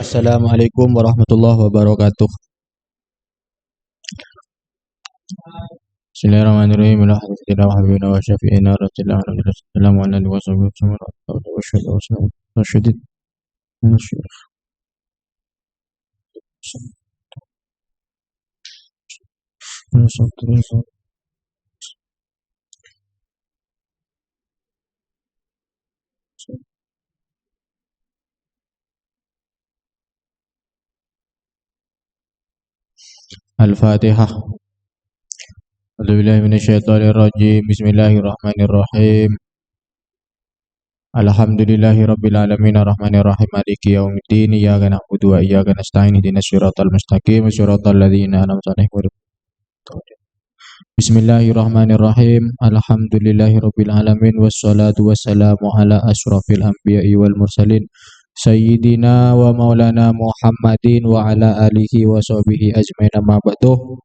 Assalamualaikum warahmatullahi wabarakatuh. Bismillahirrahmanirrahim. Alhamdulillah wa habibina wa syafi'ina rasulillah assalamu alaikum warahmatullahi wabarakatuh. Wasyadid Al-Fatihah. A'udzubillahi minasyaitonirrajim. Bismillahirrahmanirrahim. Alhamdulillahi rabbil alamin arrahmanirrahim maliki yaumiddin iyyaka na'budu wa iyyaka nasta'in ihdinas siratal mustaqim siratal ladzina an'amta 'alaihim. Bismillahirrahmanirrahim. Alhamdulillahi rabbil alamin wassalatu wassalamu ala asyrafil anbiya'i wal mursalin Sayyidina wa maulana Muhammadin wa ala alihi wa sahbihi ajmain amma ba'du.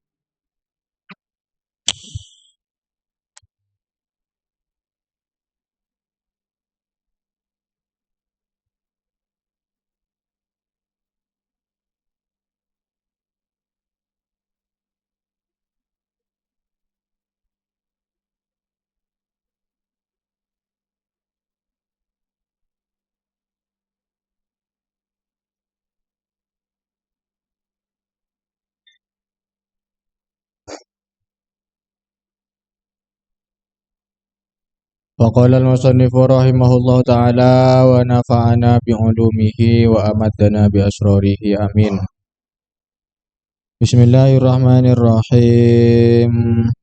Wa qala al-musannif rahimahullahu ta'ala wa nafa'ana bi 'ulumihi wa amadana bi asrarihi amin. Bismillahirrahmanirrahim.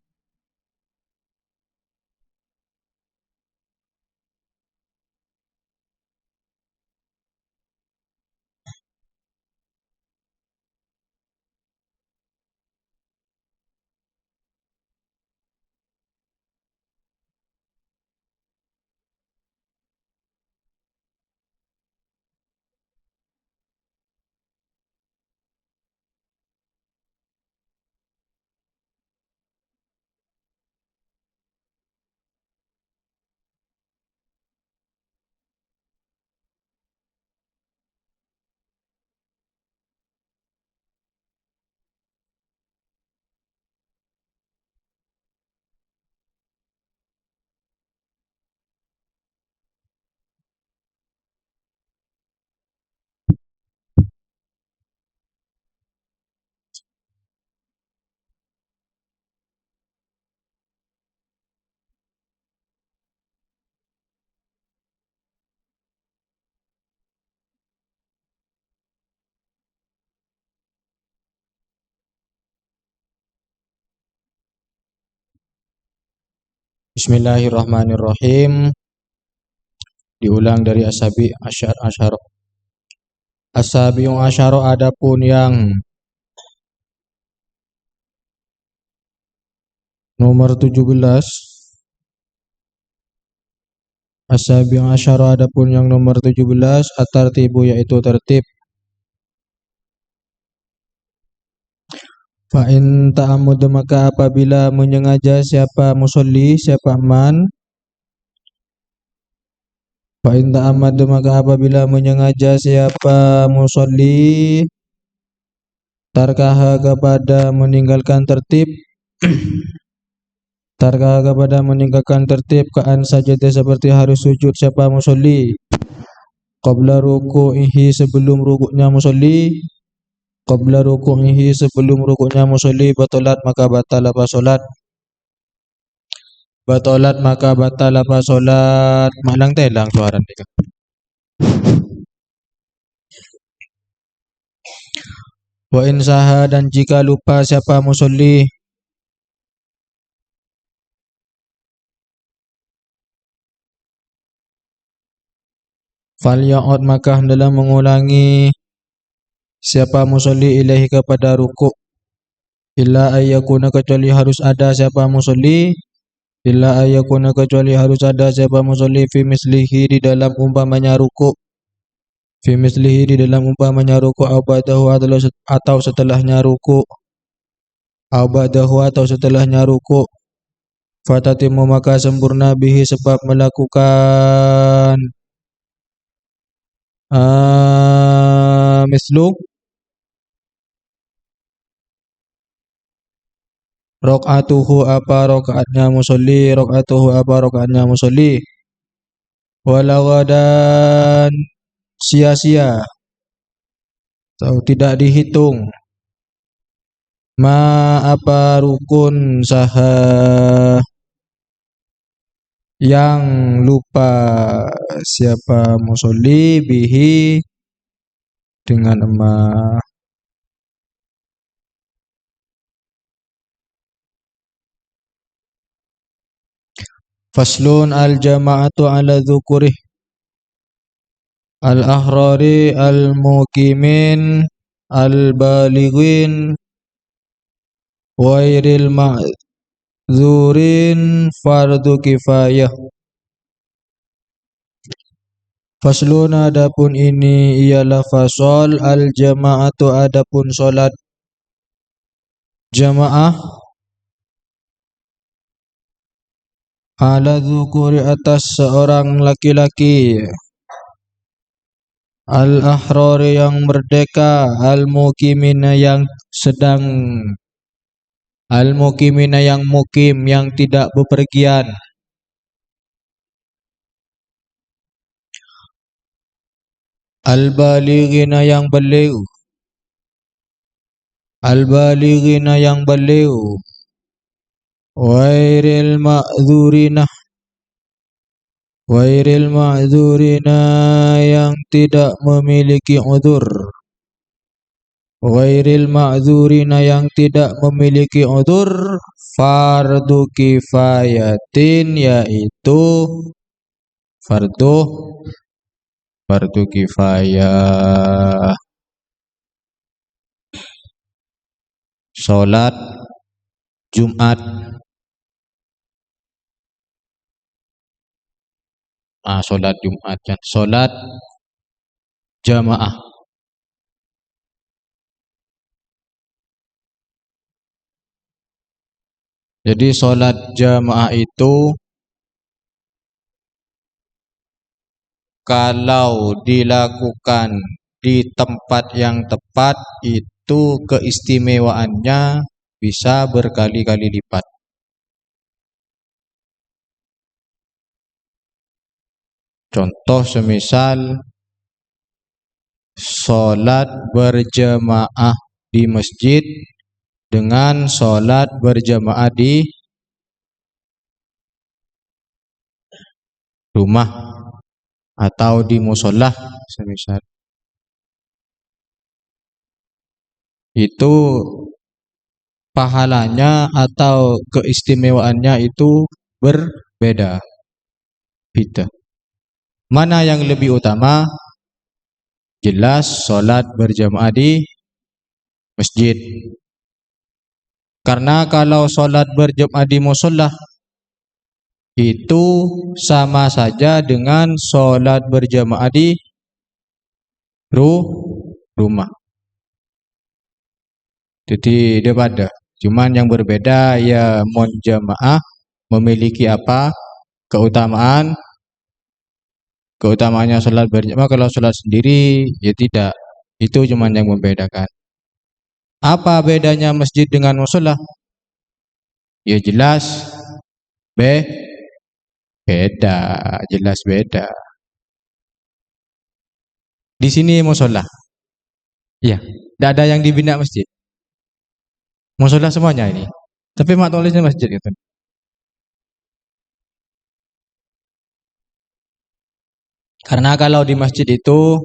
Bismillahirrahmanirrahim. Diulang dari asabi asyar. Asabiung asyara adapun yang nomor 17. Asabiung asyara adapun yang nomor 17 at-tartibu yaitu tertib. Fa in ta'ammud maka apabila menyengaja siapa musolli siapa man. Fa in ta'ammad maka apabila menyengaja siapa musolli tarkaha kepada meninggalkan tertib tarkaha kepada meninggalkan tertib kaan sajadah seperti harus sujud siapa musolli qabla ruku'ihi sebelum rukuknya musolli qabla ruku'ihi sebelum rukuknya musolli batalat maka batal apa salat batalat maka batal apa salat malang telang suara ni. Wa in saha dan jika lupa siapa musolli fal ya'ud maka hendaklah mengulangi siapa musolli ilahi kepada rukuk illa ayyakuna kecuali harus ada siapa musolli illa ayyakuna kecuali harus ada siapa musolli fi mislihi di dalam umpamanya rukuk fi mislihi di dalam umpamanya rukuk atau setelahnya rukuk atau setelahnya rukuk fatatimu maka sempurna bihi sebab melakukan Mislu rakaatuhu apa rakaatnya musolli, rakaatuhu apa rakaatnya musolli. Walawadan sia-sia atau tidak dihitung. Ma apa rukun saha yang lupa siapa musolli bihi dengan emas. Faslun al jama'atu ala dzukurih al ahrari al muqimin al balighin wairil ma'zurin fardu kifayah. Faslun adapun ini ialah fasol al jama'atu adapun solat jamaah ala dzukuri atas seorang laki-laki al ahrari yang merdeka al muqimina yang sedang al muqimina yang mukim yang tidak bepergian al balighina yang balighh al balighina yang balighh wairil ma'dzurina wairil ma'dzurina yang tidak memiliki udzur wairil ma'dzurina yang tidak memiliki udzur fardu kifayatin yaitu fardu fardu kifayah salat Jumat. Salat Jumat dan salat jamaah. Jadi salat jamaah itu kalau dilakukan di tempat yang tepat itu keistimewaannya bisa berkali-kali lipat. Contoh semisal salat berjamaah di masjid dengan salat berjamaah di rumah atau di musola semisal. Itu pahalanya atau keistimewaannya itu berbeda. Beda. Mana yang lebih utama? Jelas salat berjamaah di masjid. Karena kalau salat berjamaah di musola itu sama saja dengan salat berjamaah di rumah. Jadi dia pada. Cuman yang berbeda ya mon jamaah memiliki apa? Keutamaan. Keutamaannya salat berjamaah, kalau salat sendiri ya tidak. Itu cuman yang membedakan. Apa bedanya masjid dengan musola? Ya jelas beda, jelas beda. Di sini musola. Ya, tidak ada yang dibina masjid. Musola semuanya ini. Tapi mak tulisnya masjid itu. Karena kalau di masjid itu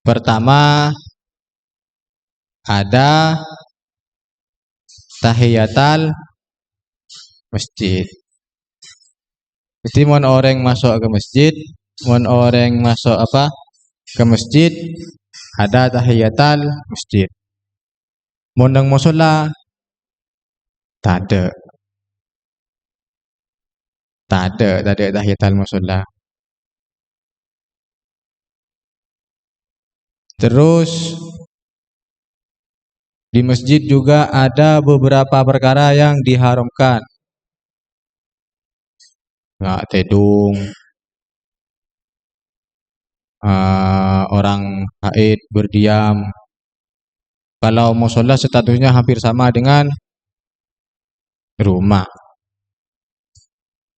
pertama ada tahiyatul masjid. Jadi mon orang masuk ke masjid, mon orang masuk apa? Ke masjid ada tahiyatul masjid. Mon nang musola tak ada. Tak ada tahiyatul musola. Terus di masjid juga ada beberapa perkara yang diharamkan. Nggak tedung, orang haid berdiam. Kalau musola statusnya hampir sama dengan rumah.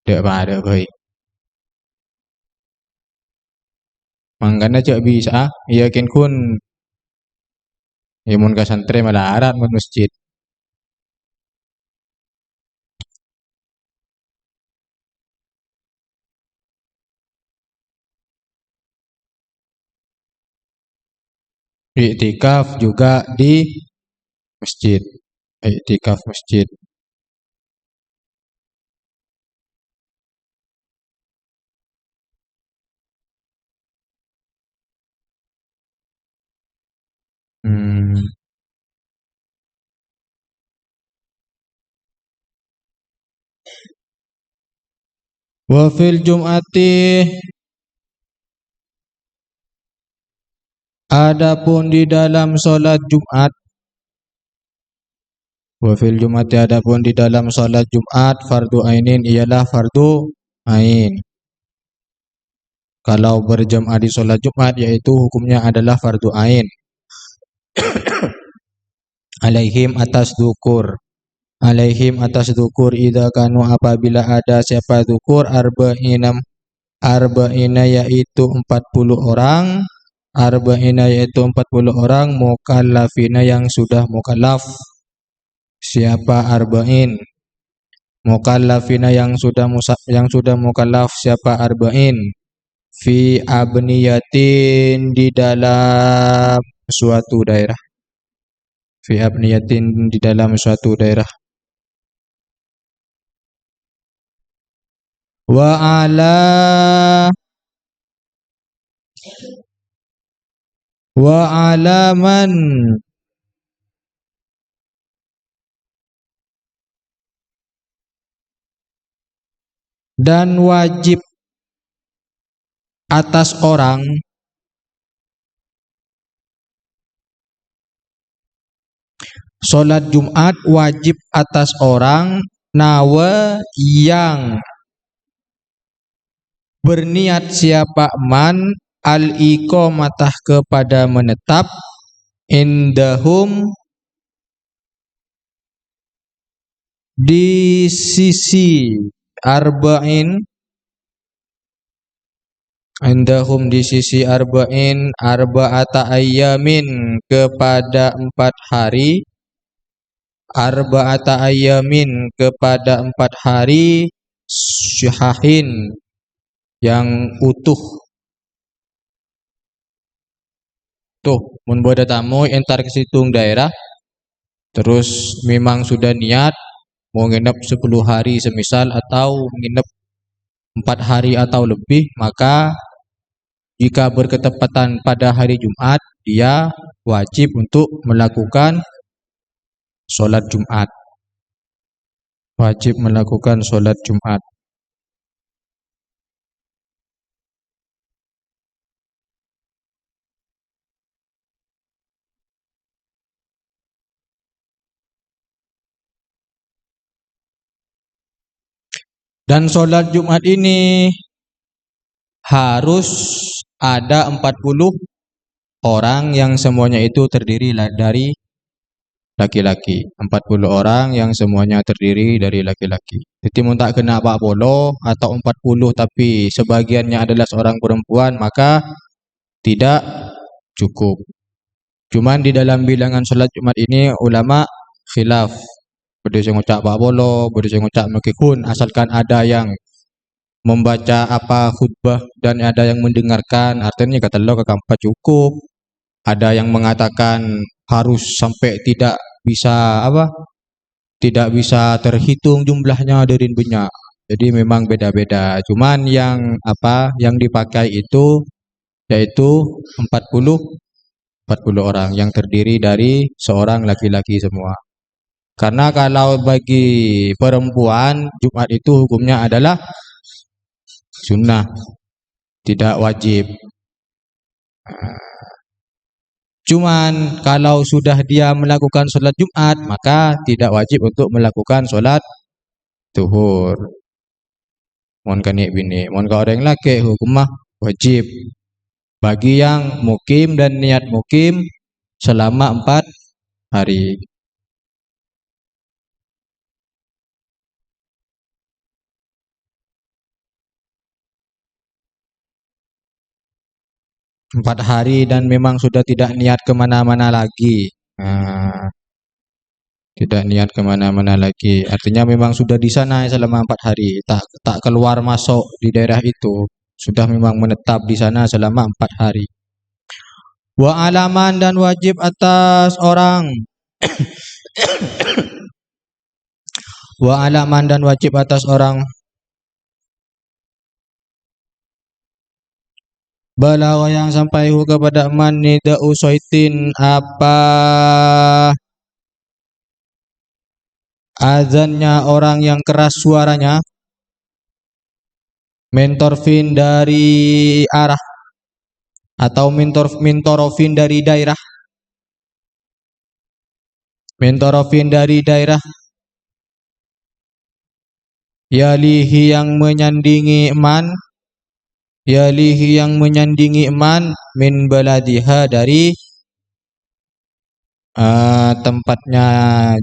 Dek ba dek baik. Mangkana cak bisa, yakin kun imun ka santre malarat mun masjid. Iktikaf juga di masjid. Iktikaf masjid. Hmm. Wa fil Jum'ati, adapun di dalam sholat Jumat. Wa fil Jum'ati, adapun di dalam sholat Jumat, fardu ainin ialah fardu ain. Kalau berjamaah di sholat Jumat, yaitu hukumnya adalah fardu ain. Alaihim atas dukur. Alaihim atas dukur idza kanu apabila ada siapa dukur arba'ina yaitu 40 orang, arba'ina yaitu 40 orang, mukallafina yang sudah mukallaf. Siapa arba'in? Mukallafina yang sudah mukallaf. Siapa arba'in? Fi abniyatin, di dalam suatu daerah. Fi abniyatin, di dalam suatu daerah. Wa alaman dan wajib atas orang sholat Jumat, wajib atas orang nawa yang berniat siapa man al-iqamatah kepada menetap indahum di sisi arba'in, indahum di sisi arba'in, arba'ata ayyamin kepada 4 hari, arba'ata ayyamin kepada 4 hari, syahahin yang utuh. Tuh, mun boda tamu entar ke situng daerah, terus memang sudah niat mau nginep 10 hari semisal, atau nginep 4 hari atau lebih, maka jika berketepatan pada hari Jumat, dia wajib untuk melakukan sholat Jumat. Wajib melakukan sholat Jumat. Dan sholat Jumat ini harus ada 40 orang yang semuanya itu terdiri dari laki-laki. 40 orang yang semuanya terdiri dari laki-laki. Jadi mau tak kena 40 atau 40 tapi sebagiannya adalah seorang perempuan, maka tidak cukup. Cuman di dalam bilangan sholat Jumat ini ulama khilaf. Boleh saya ngucap 40, boleh saya ngucap mekikun, asalkan ada yang membaca apa khutbah dan ada yang mendengarkan, artinya kata Allah keempat cukup. Ada yang mengatakan harus sampai tidak bisa tidak bisa terhitung jumlahnya dari banyak. Jadi memang beda-beda. Cuman yang yang dipakai itu yaitu 40 orang yang terdiri dari seorang laki-laki semua. Karena kalau bagi perempuan Jumat itu hukumnya adalah sunnah, tidak wajib. Cuman kalau sudah dia melakukan sholat Jumat, maka tidak wajib untuk melakukan sholat zuhur. Mohon kanik bini, mohon kau orang laki hukum mah wajib. Bagi yang mukim dan niat mukim selama 4 hari. Empat hari dan memang sudah tidak niat kemana-mana lagi. Nah, tidak niat kemana-mana lagi. Artinya memang sudah di sana selama 4 hari. Tak keluar masuk di daerah itu. Sudah memang menetap di sana selama 4 hari. Wa alaman dan wajib atas orang. Wa alaman dan wajib atas orang. Balagha yang sampai kepada man nida usaitin apa azannya orang yang keras suaranya, mentorfin dari arah atau mentorofin dari daerah, mentorofin dari daerah, yalihi yang menyandingi man, yalihi yang menyandingi man min baladiha dari tempatnya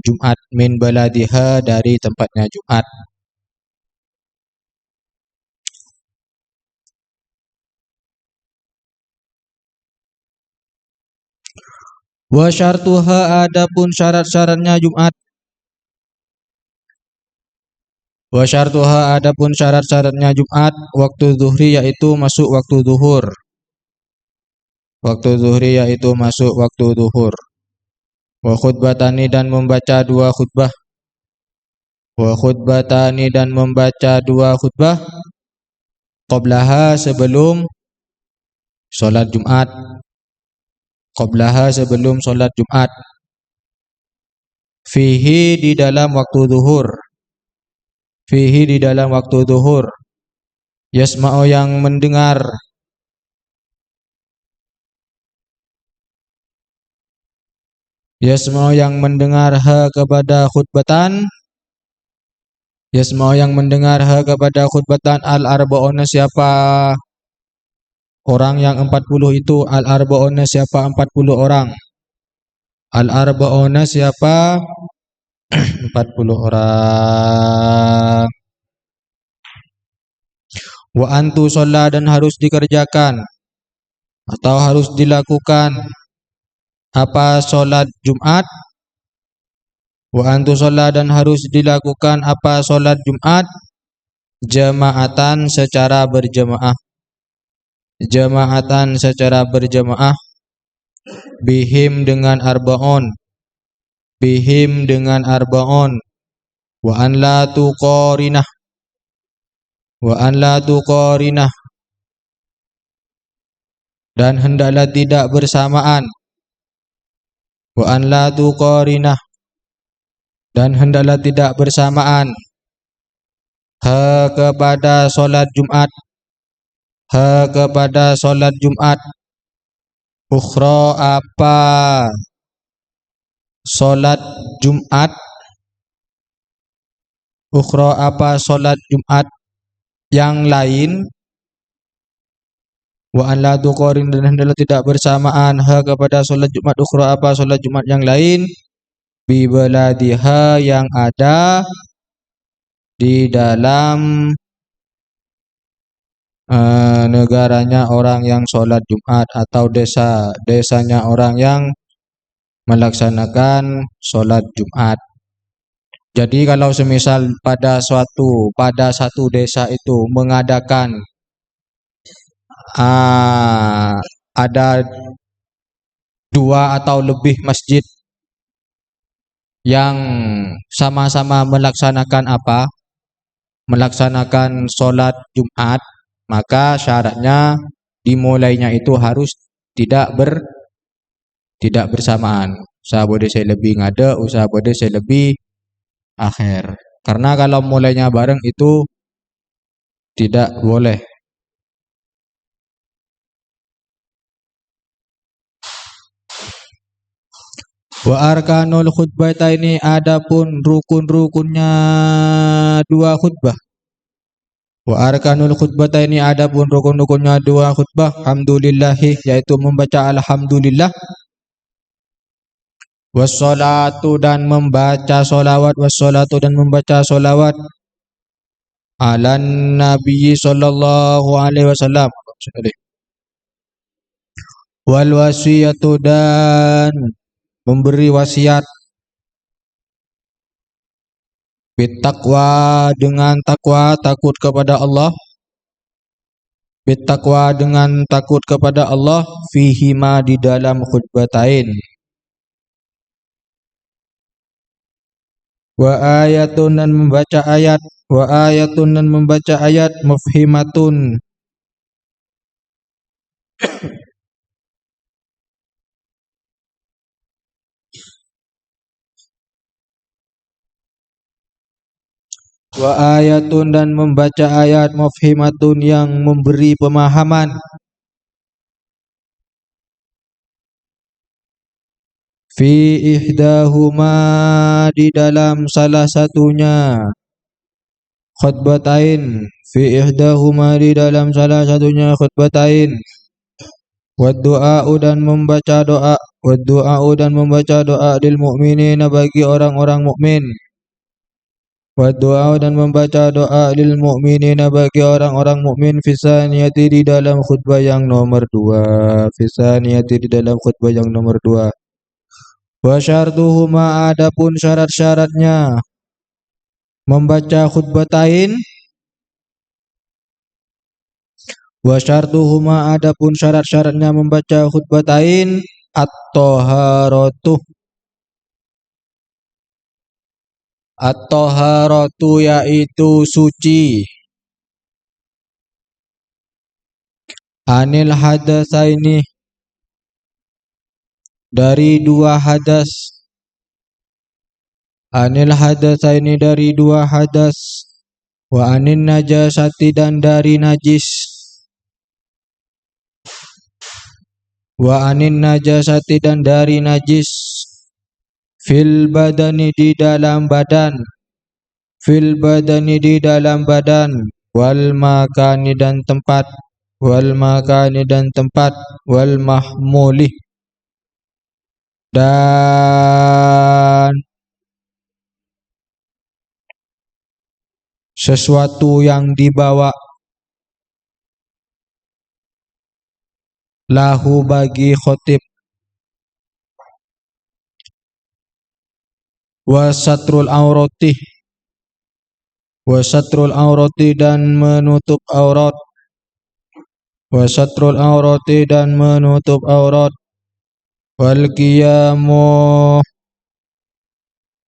Jumat, min baladiha dari tempatnya Jumat. Wa syartuha adapun syarat-syaratnya Jumat. Wa syartuha adapun syarat-syaratnya Jumat waktu zuhri yaitu masuk waktu zuhur. Waktu zuhri yaitu masuk waktu zuhur. Wa khutbatani dan membaca 2 khutbah. Wa khutbatani dan membaca 2 khutbah. Qablaha sebelum solat Jumat. Qablaha sebelum solat Jumat. Fihi di dalam waktu zuhur. Fihi di dalam waktu zuhur. Yasma'u yang mendengar. Yasma'u yang mendengar ha kepada khutbatan. Yasma'u yang mendengar ha kepada khutbatan al-arba'una siapa orang yang 40 itu. Al-arba'una siapa 40 orang. Al-arba'una siapa 40 orang. Wa antu sholat dan harus dikerjakan atau harus dilakukan apa sholat Jumat. Wa antu sholat dan harus dilakukan apa sholat Jumat jamaatan secara berjamaah. Jamaatan secara berjamaah. Bihim dengan arba'on. Bihim dengan arba'on. Wa an la tuqarinah. Wa an la tuqarinah. Dan hendaklah tidak bersamaan. Wa an la tuqarinah. Dan hendaklah tidak bersamaan. Ha kepada solat Jumat. Ha kepada solat Jumat. Ukhra apa solat Jumat. Ukhra apa solat Jumat yang lain. Wa an la tuqarin dan hendaklah tidak bersamaan ha kepada solat Jumat ukhra apa solat Jumat yang lain. Bi baladiha yang ada di dalam negaranya orang yang sholat Jumat atau desanya orang yang melaksanakan sholat Jumat. Jadi kalau semisal pada satu desa itu mengadakan ada 2 atau lebih masjid yang sama-sama melaksanakan apa? Melaksanakan sholat Jumat, maka syaratnya dimulainya itu harus tidak bersamaan. Usaha boleh saya lebih ngada, usaha boleh saya lebih akhir. Karena kalau mulainya bareng itu tidak boleh. Wa arkanul khutbataini adapun rukun-rukunnya 2 khutbah. Wa arkanul khutbataini adapun rukun-rukunnya dua khutbah hamdulillahi yaitu membaca alhamdulillah, wassalatu dan membaca solawat, wassalatu dan membaca solawat ala nabi sallallahu alaihi wasallam, wal wasiyatu dan memberi wasiat, bittaqwa dengan takwa takut kepada Allah, bittaqwa dengan takut kepada Allah, fihima di dalam khutbatain. Wa ayatun dan membaca ayat, wa ayatun dan membaca ayat mufhimatun wa ayatun dan membaca ayat mufhimatun yang memberi pemahaman, fi ihdahuma di dalam salah satunya khutbatain, fi ihdahuma di dalam salah satunya khutbatain, wa du'a dan membaca doa, wa du'a dan membaca doa lil mu'minina bagi orang-orang mukmin, wa du'a dan membaca doa lil mu'minina bagi orang-orang mukmin, fisaniyati di dalam khutbah yang nomor 2, fisaniyati di dalam khutbah yang nomor 2. Wa syartuhuma adapun syarat-syaratnya membaca khutbatain, wa syartuhuma adapun syarat-syaratnya membaca khutbatain, at-taharatu, at-taharatu yaitu suci, anil hadasaini dari dua hadas, anil hadasaini dari dua hadas, wa anin najasati dan dari najis, wa anin najasati dan dari najis, fil badani di dalam badan, fil badani di dalam badan, wal makani dan tempat, wal makani dan tempat, wal mahmuli dan sesuatu yang dibawa, lahu bagi khotib, wa satrul aurati, wa satrul aurati dan menutup aurat, wa satrul aurati dan menutup aurat, wal qiyamu,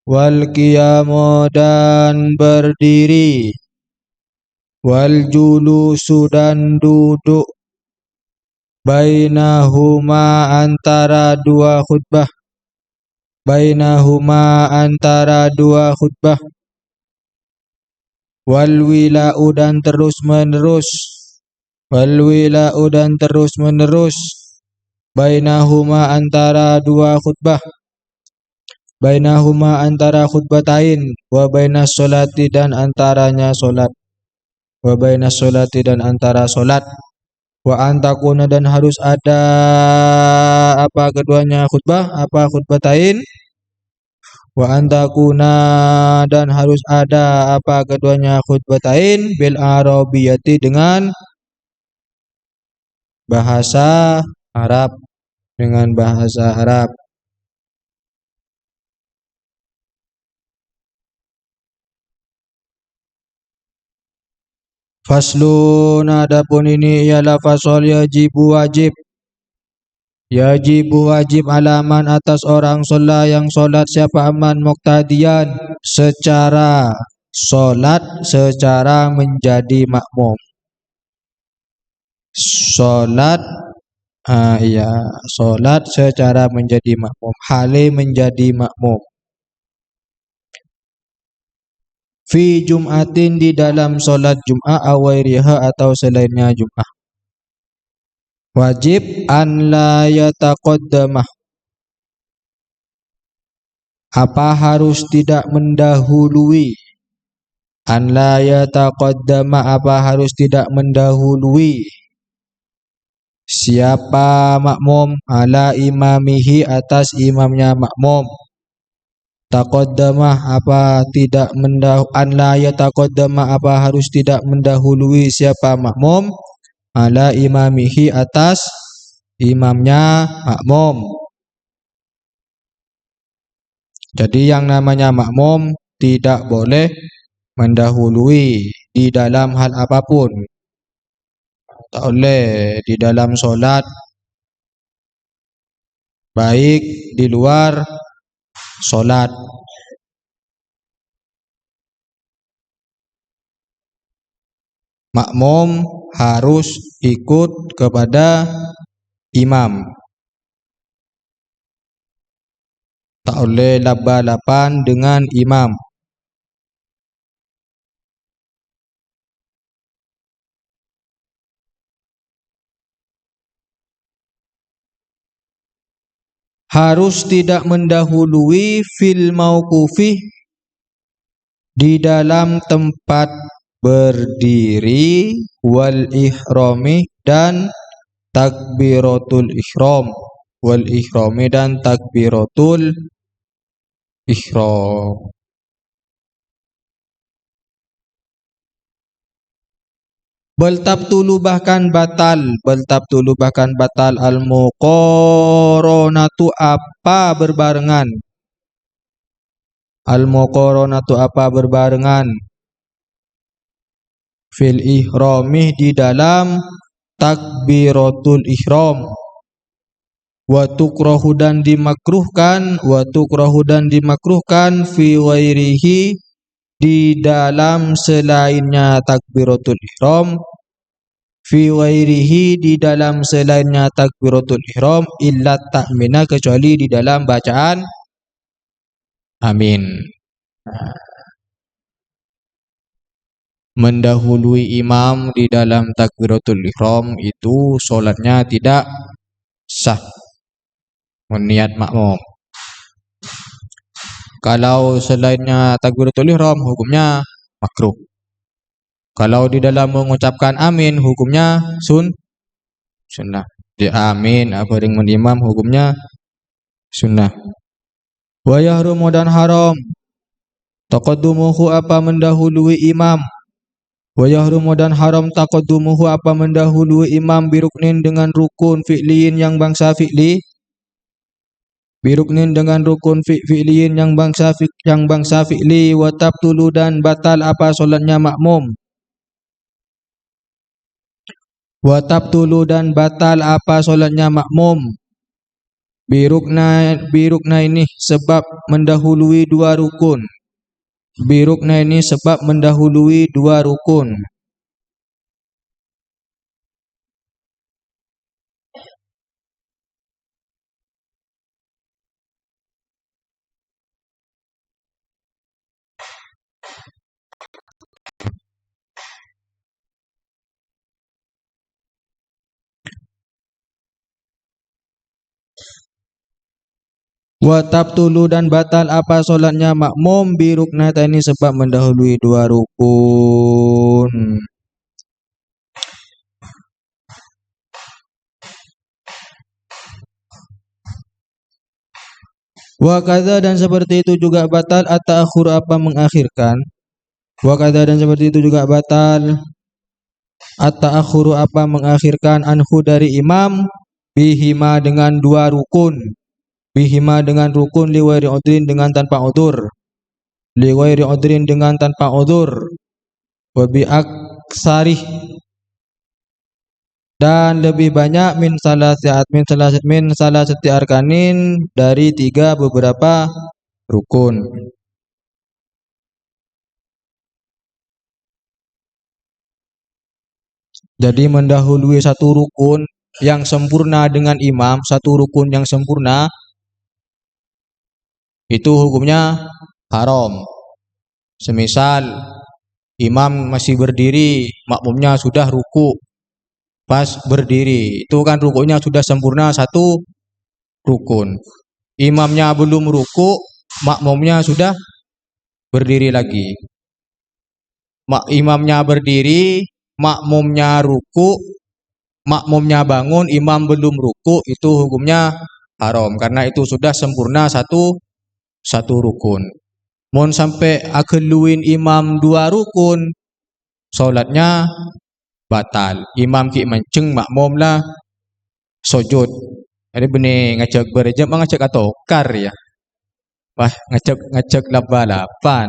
wal qiyamu dan berdiri, wal julusu dan duduk, bainahuma antara dua khutbah, bainahuma antara dua khutbah, wal wila'u dan terus menerus, wal wila'u dan terus menerus, bainahuma antara dua khutbah, bainahuma antara khutbatain, wa bainas sholati dan antaranya solat, wa bainas sholati dan antara solat, wa antakuna dan harus ada apa keduanya khutbah, apa khutbatain, wa antakuna dan harus ada apa keduanya khutbatain, bil arabiyati dengan bahasa Arab, dengan bahasa Arab. Faslun adapun ini ialah fasal yajibu wajib, yajibu wajib alaman atas orang sholat yang sholat siapa aman muqtadian secara sholat secara menjadi makmum, sholat iya sholat secara menjadi makmum, hale menjadi makmum, fi jum'atin di dalam sholat Jum'ah, awairiha atau selainnya Jum'ah. Wajib an la yataqaddamah, apa harus tidak mendahului, An la yataqaddama apa harus tidak mendahului siapa makmum ala imamihi atas imamnya makmum. Taqaddama apa tidak an la yataqaddama apa harus tidak mendahului siapa makmum ala imamihi atas imamnya makmum. Jadi yang namanya makmum tidak boleh mendahului di dalam hal apapun. Tak boleh di dalam solat, baik di luar solat. Makmum harus ikut kepada imam. Tak boleh laban-laban dengan imam. Harus tidak mendahului fil mauqufih di dalam tempat berdiri wal ihrami dan takbiratul ihram wal ihrami dan takbiratul ihram. Baltabtulu bahkan batal al muqaranatu apa berbarengan. Al muqaranatu apa berbarengan. Fil ihramih di dalam takbiratul ihram. Wa tukrahu dan dimakruhkan fi ghairihi di dalam selainnya takbiratul ihram. Fi ghairihi di dalam selainnya takbiratul ihram illa ta'mina kecuali di dalam bacaan amin. Mendahului imam di dalam takbiratul ihram itu solatnya tidak sah meniat makmum. Kalau selainnya takbiratul ihram hukumnya makruh. Kalau di dalam mengucapkan amin hukumnya sunnah. Di amin apa dengan imam hukumnya sunnah. Wa yahrumu dan haram taqaddumuhu apa mendahului imam. Wa yahrumu dan haram taqaddumuhu apa mendahului imam biruknin dengan rukun fi'liyin yang bangsa fi'li. Biruknin dengan rukun fi'liyin yang bangsa fi'li wa tabtulu dan batal apa solatnya makmum. Wa tabtulu dan batal apa solatnya makmum. Birukna ini sebab mendahului dua rukun. Birukna ini sebab mendahului dua rukun. Wa tabtulu dan batal apa solatnya makmum biruknata ini sebab mendahului dua rukun. Wa kadza dan seperti itu juga batal at-ta'khur apa mengakhirkan. Wa kadza dan seperti itu juga batal at-ta'khur apa mengakhirkan anhu dari imam bihima dengan dua rukun. Bihima dengan rukun liwairi udrin dengan tanpa udur. Liwairi udrin dengan tanpa udur. Wa bi aksarih dan lebih banyak min salasati arkanin dari tiga beberapa rukun. Jadi mendahului satu rukun yang sempurna dengan imam, satu rukun yang sempurna itu hukumnya haram. Semisal imam masih berdiri, makmumnya sudah ruku. Pas berdiri, itu kan rukunya sudah sempurna satu rukun. Imamnya belum ruku, makmumnya sudah berdiri lagi. Imamnya berdiri, makmumnya ruku, makmumnya bangun, imam belum ruku, itu hukumnya haram karena itu sudah sempurna satu rukun. Mun sampai akeluin imam dua rukun, salatnya batal. Imam ki menceng, makmum lah sujud. Jadi benih ngecek berjam, ngecek atau kar ya. Wah, ngecek balapan.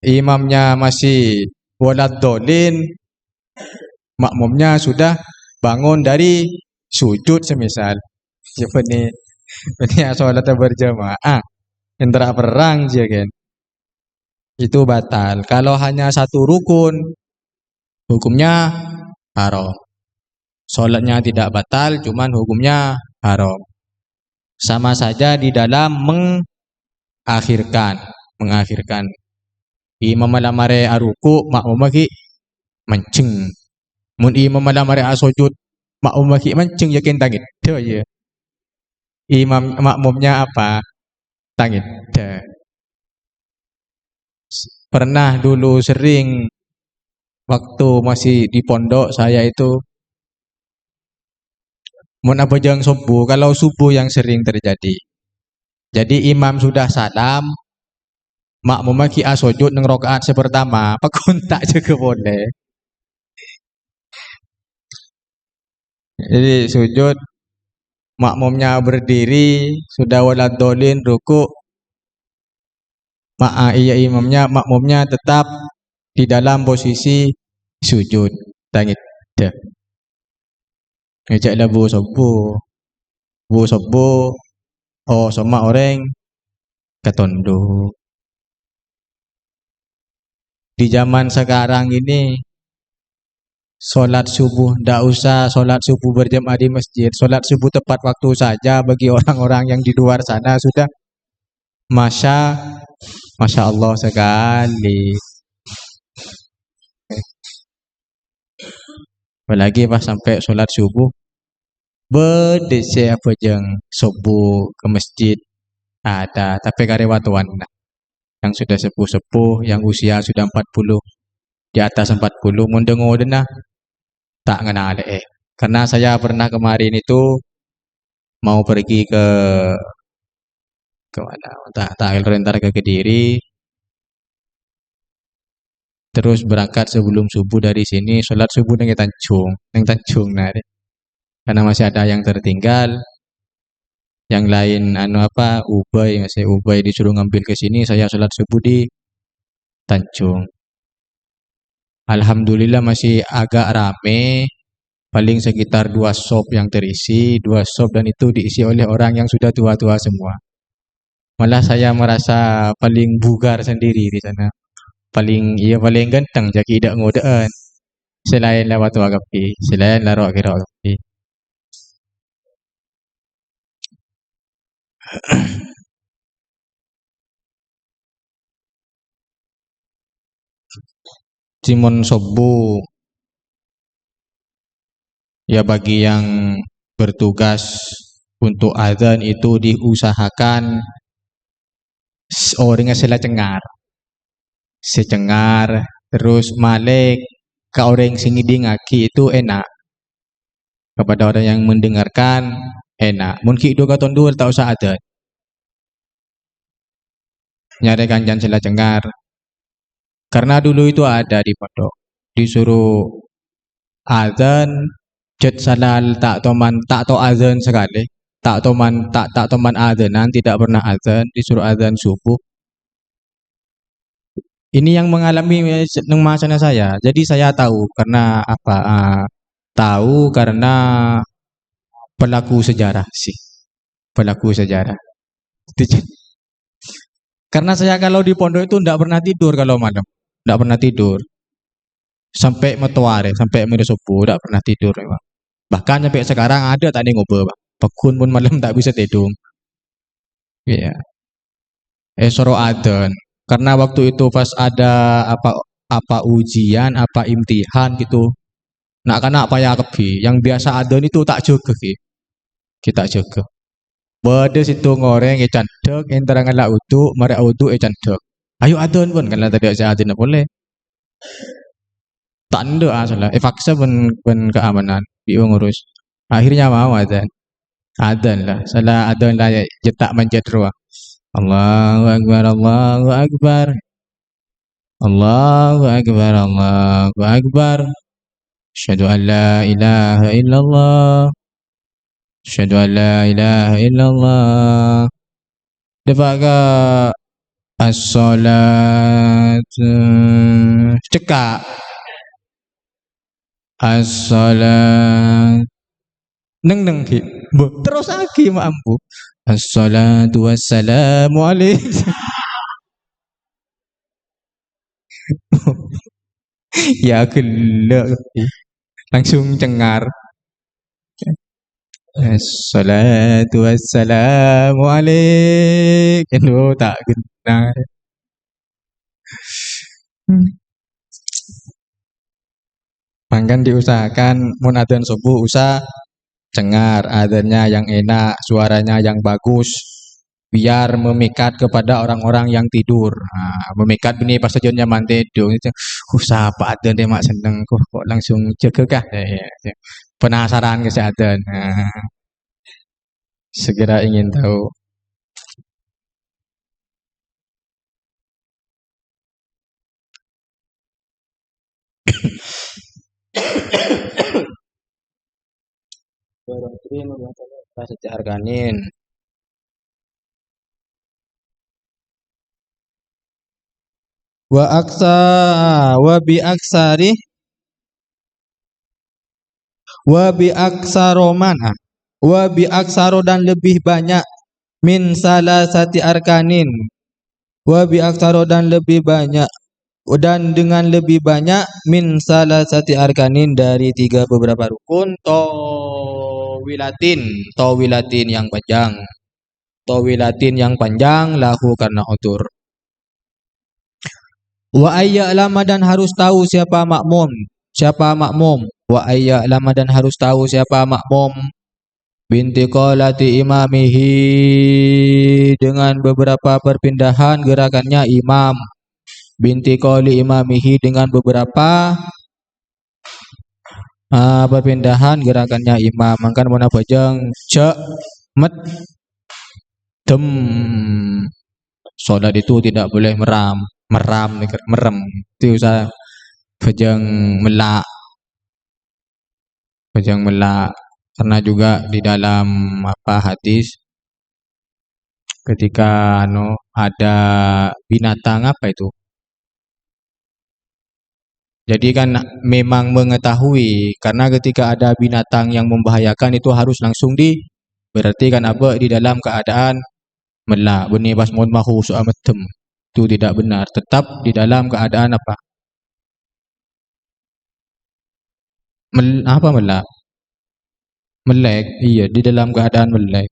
Imamnya masih waladolin, makmumnya sudah bangun dari sujud semisal. Benih sholat berjamaah. Indra perang aja kan. Itu batal. Kalau hanya satu rukun, hukumnya haram. Sholatnya tidak batal, cuman hukumnya haram. Sama saja di dalam mengakhirkan. Imam malamare aruku, makmum lagi menceng. Mun imam malamare asujud, makmum lagi menceng yakin tangit. Tuh ya. Imam makmumnya apa? Tangit. Pernah dulu sering waktu masih di pondok saya itu mun abajang subuh, kalau subuh yang sering terjadi. Jadi imam sudah salam, makmum lagi sujud nang rakaat sepertama, pakuntak juga boleh. Jadi sujud, makmumnya berdiri, sudah waladolin ruku, iya makmumnya tetap di dalam posisi sujud. Tangit. Ngejak lah bu sobo, oh sama orang ketondo. Di zaman sekarang ini sholat subuh, tidak usah sholat subuh berjamaah di masjid. Sholat subuh tepat waktu saja bagi orang-orang yang di luar sana sudah Masya Allah sekali. Apalagi pas sampai sholat subuh, berdesi apa jeng subuh ke masjid ada, tapi karewatuan yang sudah sepuh-sepuh, yang usia sudah 40, di atas 40, mundengo denah tak kenal Karena saya pernah kemarin itu mau pergi ke mana? Tak rentar ke Kediri. Terus berangkat sebelum subuh dari sini, sholat subuh neng Tanjung karena masih ada yang tertinggal. Yang lain masih Ubay disuruh ngambil ke sini, saya sholat subuh di Tanjung. Alhamdulillah masih agak rame, paling sekitar 2 shop yang terisi, 2 shop dan itu diisi oleh orang yang sudah tua-tua semua. Malah saya merasa paling bugar sendiri di sana. Paling ganteng jadi tidak ngodaan. Selain lewat wakapi, selain larok kira wakapi. Simon Sobu ya bagi yang bertugas untuk azan itu diusahakan orangnya secengar terus malik ke orang singiding ngaki itu enak kepada orang yang mendengarkan enak mungkin dua katon dua tak usah ada nyari kanjan sila cengar karena dulu itu ada di pondok disuruh azan jet salal tak to azan sekali tak toman azanan tidak pernah azan disuruh azan subuh. Ini yang mengalami masa saya. Jadi saya tahu karena apa? Tahu karena pelaku sejarah sih. Pelaku sejarah. Karena saya kalau di pondok itu tidak pernah tidur kalau malam. Tidak pernah tidur. Sampai metuare, sampai subuh tidak pernah tidur memang. Bahkan sampai sekarang ada tadi ngobrol, Pekun pun malam tak bisa tidur. Iya. Soro adzan. Karena waktu itu pas ada apa ujian, apa imtihan gitu. Nak kana apa ya kebi. Yang biasa adzan itu tak jaga ki. Kita jaga. Bade situ ngoreng candek, entar ngala udu, mare udu candek. Ayo adzan pun kan tadi saya adzan boleh. Tak ada salah. Faksa ben keamanan di ngurus. Akhirnya mau adzan lah. Salah adzan lah jetak manjat ruah. Allahu Akbar, Allahu Akbar. Allahu Akbar, Allahu Akbar. Asyhadu an la ilaha illallah. Asyhadu an la ilaha illallah. Dapat ke as-salat cekak as-salat neng ki terus lagi mampu as-salatu wassalamu alaikum. Ya gelek langsung cengar as-salatu wassalamu alaikum. Oh, tak genah. Mangkan diusahakan mun adzan subuh usah cengar, adzannya yang enak, suaranya yang bagus, biar memikat kepada orang-orang yang tidur. Memikat ini pas saja nyaman tidur. Siapa adzan dia mak seneng kok langsung jaga kah? Penasaran ke adzan. Segera ingin tahu. Arkanin. Wa bi aksaroman. Wa bi aksaro dan lebih banyak min salasati arkanin. Wa bi aksaro dan lebih banyak dan dengan lebih banyak min salasati arkanin dari 3 beberapa rukun tawilatin yang panjang. Tawilatin yang panjang lahu karena utur. Wa ayya'lama dan harus tahu siapa makmum. Wa ayya'lama dan harus tahu siapa makmum. Binti qalati imamihi dengan beberapa perpindahan gerakannya imam. Binti qali imamihi dengan beberapa perpindahan gerakannya imam. Mangkan mana bajang cek met dem. Salat itu tidak boleh merem itu usah bajang melak karena juga di dalam hadis ketika ada binatang apa itu. Jadi kan memang mengetahui karena ketika ada binatang yang membahayakan itu harus langsung berarti kan apa di dalam keadaan melak beni pas mun mahu suamatem itu tidak benar, tetap di dalam keadaan apa? Melak? Melek, iya di dalam keadaan melek.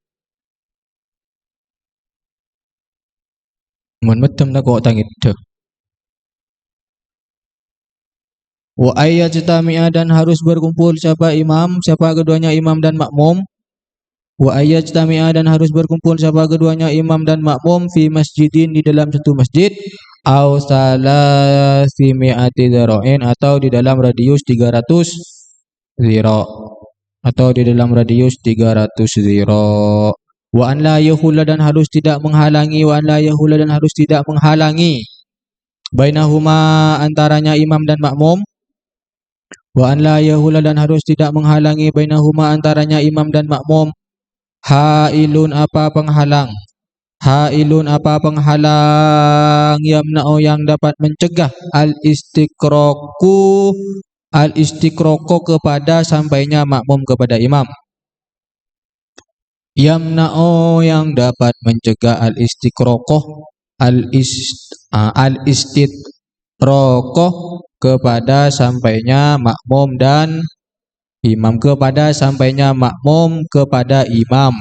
Mun metem tak kok tangit deh. Wa ayyajtami'a dan harus berkumpul siapa keduanya imam dan makmum. Wa ayyajtami'a dan harus berkumpul siapa keduanya imam dan makmum fi masjidin di dalam satu masjid au salasimi'ati dzara'in atau di dalam radius 300 zira atau di dalam radius 300 zira. Wa an la yahula dan harus tidak menghalangi bainahuma antaranya imam dan makmum. Wa an la yahula dan harus tidak menghalangi bainahuma antaranya imam dan makmum. Hailun apa penghalang yamna'u yang dapat mencegah al-istiqraqu kepada sampainya makmum kepada imam. Yamna'u yang dapat mencegah al-istiqraqu kepada sampainya makmum dan imam kepada imam.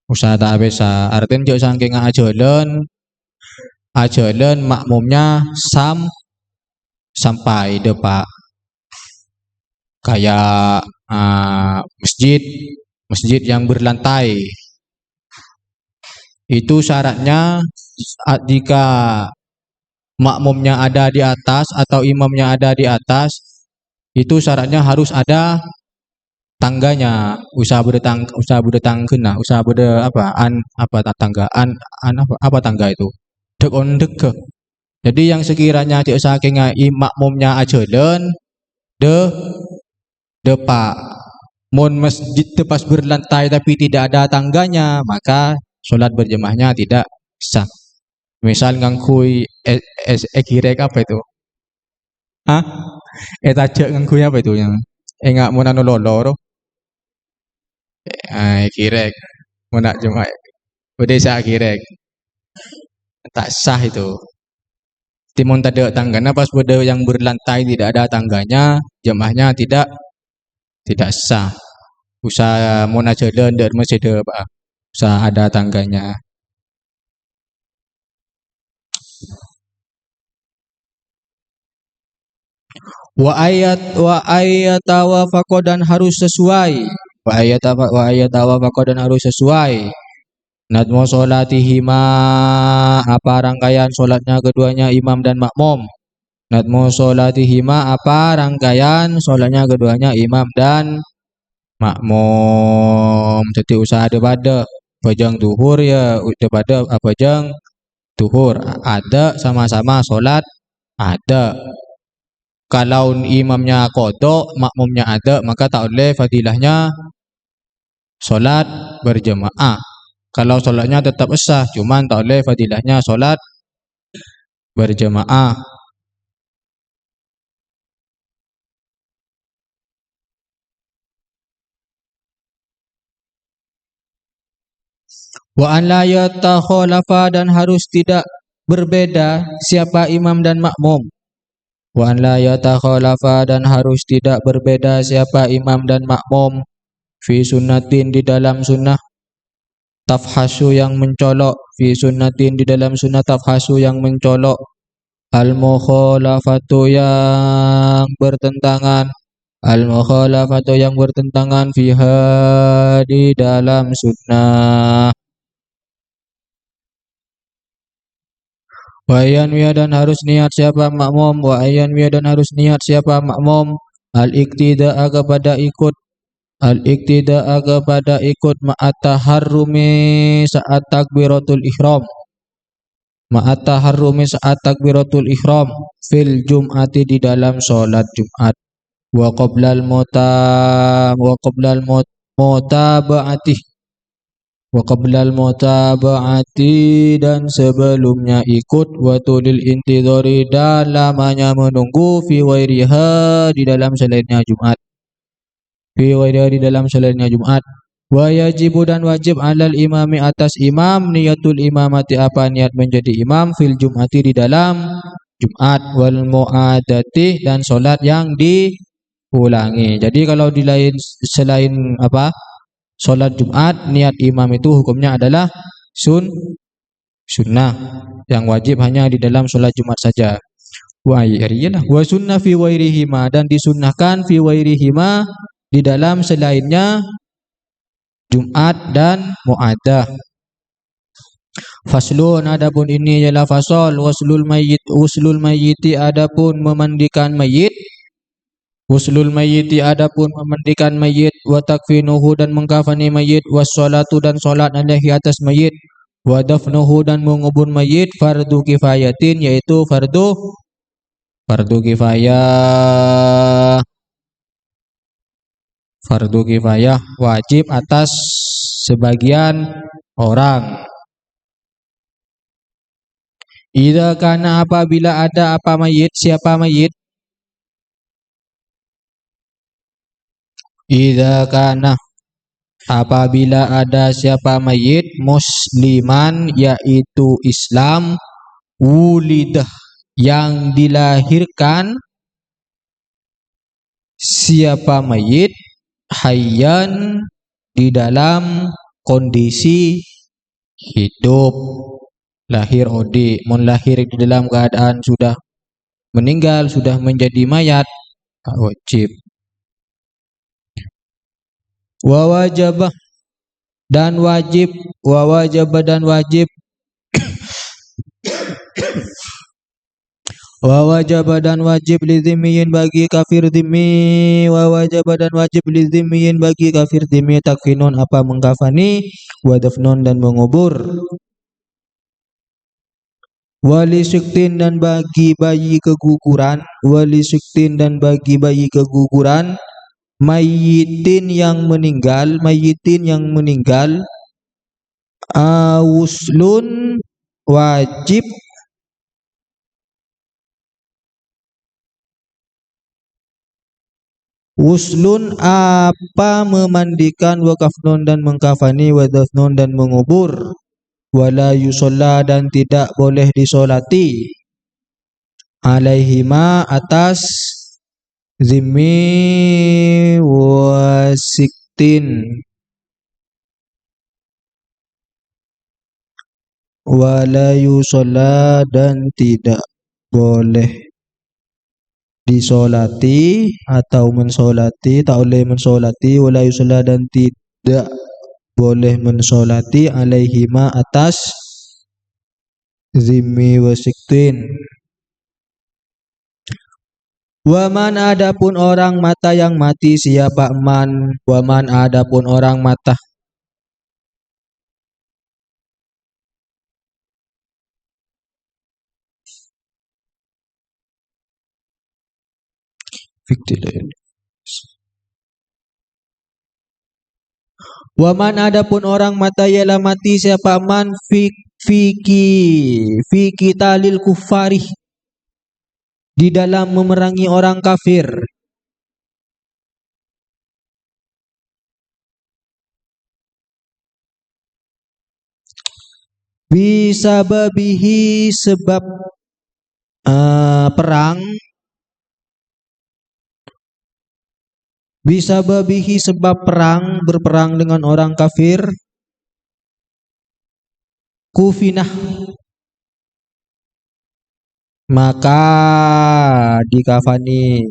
Usah tak bisa artinya jauh saking ajalan makmumnya sampai depan kayak masjid yang berlantai itu syaratnya jika makmumnya ada di atas atau imamnya ada di atas, itu syaratnya harus ada tangganya. Usaha berdetang kena, usaha berde apa apa tangga apa tangga itu. Dek on dek ke. Jadi yang sekiranya cek saking makmumnya ajelen de depak mun masjid tepas berlantai tapi tidak ada tangganya, maka sholat berjamaahnya tidak sah. Misal ngangkui ekirek apa itu? Hah? Tajak ngangkui apa itu yang enggak mau nanu lolo? Ekirek mau nak jemaah. Udah sah ekirek. Tak sah itu. Timun tanda tangganya pas pada yang berlantai tidak ada tangganya, jemaahnya tidak sah. Usaha munajadan dan masjid apa? Usaha ada tangganya. Wa ayat tawafaqo dan harus sesuai. Wa ayat tawafaqo dan harus sesuai. Nadmu solatihima apa rangkaian solatnya keduanya imam dan makmum. Nadmu solatihima apa rangkaian solatnya keduanya imam dan makmum. Jadi usaha daripada pajang duhur ya daripada pajang duhur ada sama-sama solat ada. Kalau imamnya kodok, makmumnya ada, maka tak boleh fadilahnya solat berjemaah. Kalau solatnya tetap sah, cuman tak boleh fadilahnya solat berjemaah. Wa an la yatakhalafa dan harus tidak berbeda siapa imam dan makmum. Wa an la yatakhalafa dan harus tidak berbeda siapa imam dan makmum fi sunnatin di dalam sunnah tafhasu yang mencolok fi sunnatin di dalam sunnah tafhasu yang mencolok al mukhalafatu yang bertentangan al mukhalafatu yang bertentangan fiha di dalam sunnah. Wa yanwiya dan harus niat siapa makmum wa yanwiya dan harus niat siapa makmum al iktida'a kepada ikut al-iktida'a kepada ikut ma'at taharrumi saat takbiratul ihram ma'at taharrumi saat takbiratul ihram fil jum'ati di dalam sholat Jumat wa qoblal mutaba'ati wa qoblal mutaba'ati dan sebelumnya ikut wa tulil intidhari dan lamanya menunggu fi wairiha di dalam selainnya Jumat fi wairiha di dalam selainnya Jumat. Wa yajibu dan wajib alal imami atas imam niyatul imamati apa niat menjadi imam fil jum'ati di dalam Jumat wal mu'adati dan solat yang diulangi. Jadi kalau di lain selain apa solat Jumat niat imam itu hukumnya adalah sunnah yang wajib hanya di dalam solat Jumat saja. Wa sunnah fi wairihima dan disunnahkan fi wairihima di dalam selainnya Jumat dan Mu'addah. Faslun adapun ini ialah fasal waslul mayyiti adapun memandikan mayit. Waslul mayyiti adapun memandikan mayit wa takfinuhu dan mengkafani mayit wassalatu dan salat alaihi atas mayit wa dafnuhu dan mengubur mayit fardu kifayatin yaitu fardu kifayah. Fardu kifayah wajib atas sebagian orang. Idza kana apabila ada apa mayit siapa mayit. Idza kana apabila ada siapa mayit musliman yaitu Islam wulidah yang dilahirkan siapa mayit hayyan di dalam kondisi hidup lahir odi mun lahir di dalam keadaan sudah meninggal sudah menjadi mayat wajib wa wajabah dan wajib Wa wajib dan wajib li dhimmiyin bagi kafir dhimmi. Wa wajib dan wajib li dhimmiyin bagi kafir dhimmi takfinun apa mengkafani, wa dafnun dan mengubur. Wali siktin dan bagi bayi keguguran. Wali siktin dan bagi bayi keguguran. Mayyitin yang meninggal. Mayyitin yang meninggal. Wuslun wajib. Wuslun apa memandikan, wa kafnun dan mengkafani, wa dafnun dan mengubur. Wala yusolla dan tidak boleh disolati. Alaihima atas zimmi wasiktin. Wala yusolla dan tidak boleh disolati atau mensolati, tak boleh mensolati. Wala yusolla dan tidak boleh mensolati alaihima atas zimmi wasiktin. Waman adapun orang mata yang mati siapa man. Waman adapun orang mata. Waman adapun orang mata ialah mati siapa man fiki talil kufari di dalam memerangi orang kafir. Bisa babihi sebab perang. Bisa babihi sebab perang, berperang dengan orang kafir. Kufinah maka dikafani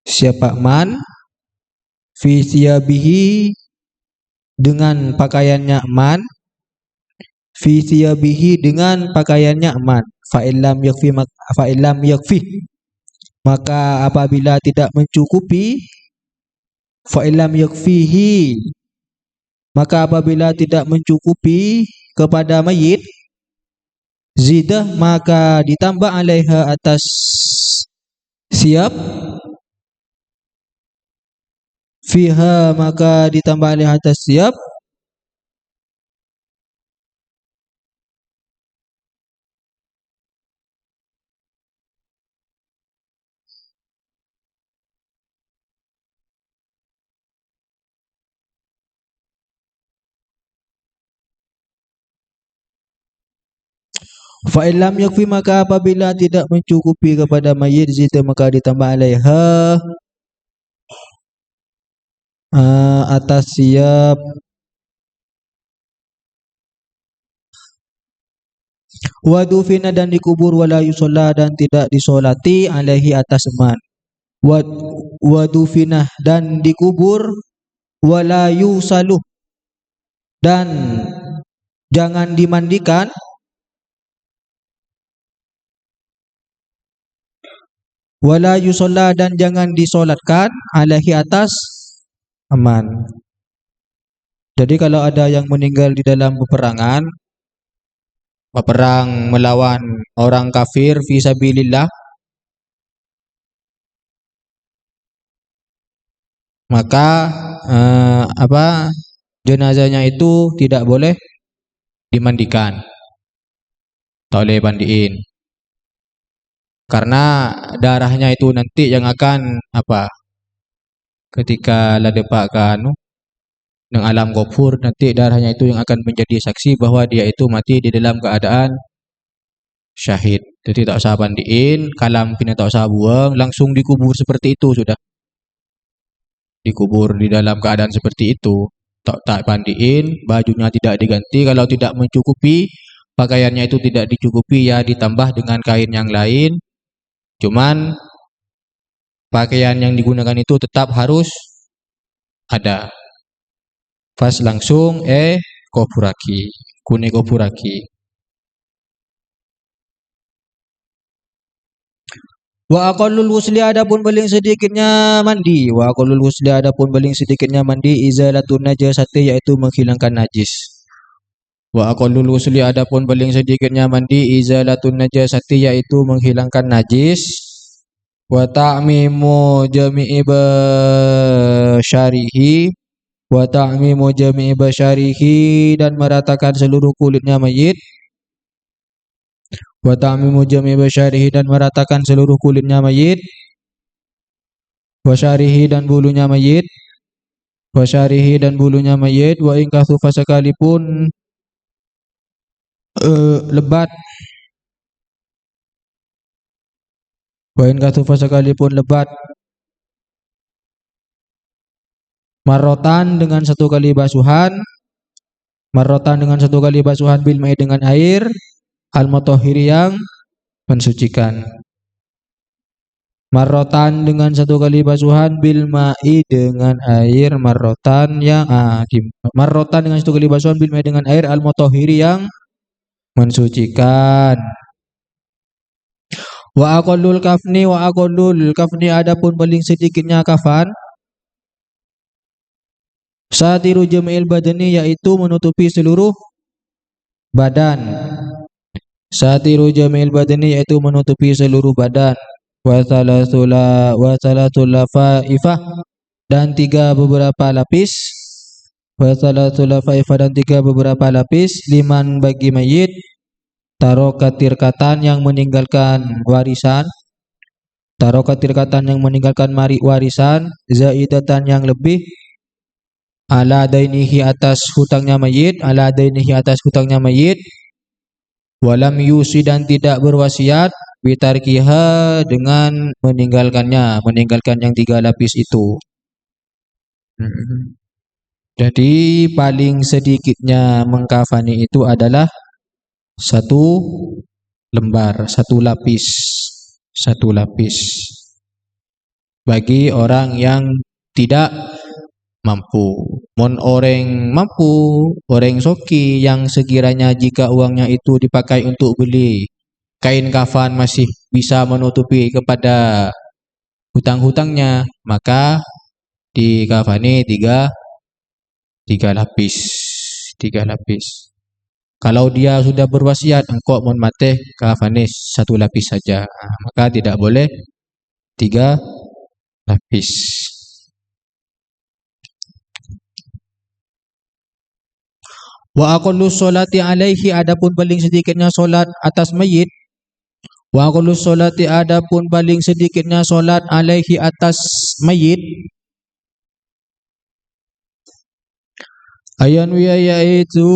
siapa man fi thiyabihi dengan pakaiannya man, fi thiyabihi dengan pakaiannya man. Fa illam yakfi maka apabila tidak mencukupi, fa illam yakfihi maka apabila tidak mencukupi kepada mayit, zidah maka ditambah alaiha atas siap, fiha maka ditambah alaiha atas siap, fa illam yakfi maka apabila tidak mencukupi kepada mayit, zidah maka ditambah alaiha atas siap, wadufina dan dikubur, wala yusolla dan tidak disolati alaihi atas man. Wadufina dan dikubur, wala yusaluh dan jangan dimandikan, wala yusolla dan jangan disolatkan alaihi atas aman. Jadi kalau ada yang meninggal di dalam peperangan, berperang melawan orang kafir fisabilillah, maka jenazahnya itu tidak boleh dimandikan, tak boleh mandiin, karena darahnya itu nanti yang akan ketika ladepak kanu nang alam gofur, nanti darahnya itu yang akan menjadi saksi bahwa dia itu mati di dalam keadaan syahid. Jadi tak usah mandiin, kalam kini tak usah buang, langsung dikubur seperti itu sudah. Dikubur di dalam keadaan seperti itu, tak mandiin, bajunya tidak diganti, kalau tidak mencukupi, pakaiannya itu tidak dicukupi, ya ditambah dengan kain yang lain. Cuman pakaian yang digunakan itu tetap harus ada. Pas langsung kufuraki, kune kufuraki. Wa aqallul wusli adapun paling sedikitnya mandi. Wa aqallul wusli adapun paling sedikitnya mandi izalatun najasati yaitu menghilangkan najis. Wa aqallul wusli adapun paling sedikitnya mandi izalatun najasati yaitu menghilangkan najis. Wa ta'mimu jami'i basyarihi wa ta'mimu jami'i basyarihi dan meratakan seluruh kulitnya mayit. Wa ta'mimu jami'i basyarihi dan meratakan seluruh kulitnya mayit. Wa syarihi dan bulunya mayit. Wa syarihi dan bulunya mayit. Wa in kathufa sekalipun lebat. Wa in kathufa sekalipun lebat. Marrotan dengan satu kali basuhan. Marrotan dengan satu kali basuhan bil ma'i dengan air. Al-mutahhiri yang mensucikan. Marrotan dengan satu kali basuhan bil ma'i dengan air. Marrotan yang marrotan dengan satu kali basuhan bil ma'i dengan air al-mutahhiri yang mensucikan. Wa aqallul kafni adapun paling sedikitnya kafan. Satiru jam'il badani yaitu menutupi seluruh badan. Satiru jam'il badani yaitu menutupi seluruh badan. Wa salatul lafaifah dan tiga beberapa lapis. Wa salatul lafaifah dan tiga beberapa lapis liman bagi mayit. Tarokat tirkatan yang meninggalkan warisan. Tarokat tirkatan yang meninggalkan warisan. Zaidatan yang lebih. Ala dainihi atas hutangnya mayit. Ala dainihi atas hutangnya mayit. Walam yusi dan tidak berwasiat. Bitarkiha dengan meninggalkannya. Meninggalkan yang tiga lapis itu. Jadi paling sedikitnya mengkafani itu adalah satu lembar, satu lapis. Satu lapis. Bagi orang yang tidak mampu. Mon orang mampu, orang soki yang sekiranya jika uangnya itu dipakai untuk beli kain kafan masih bisa menutupi kepada hutang-hutangnya, maka dikafani tiga lapis. Tiga lapis. Kalau dia sudah berwasiat, engkau mon mate kafani satu lapis saja, maka tidak boleh tiga lapis. Wa aqallus sholati alaihi adapun paling sedikitnya solat atas mayit. Wa aqallus sholati adapun paling sedikitnya solat alaihi atas mayit. Ayan yaitu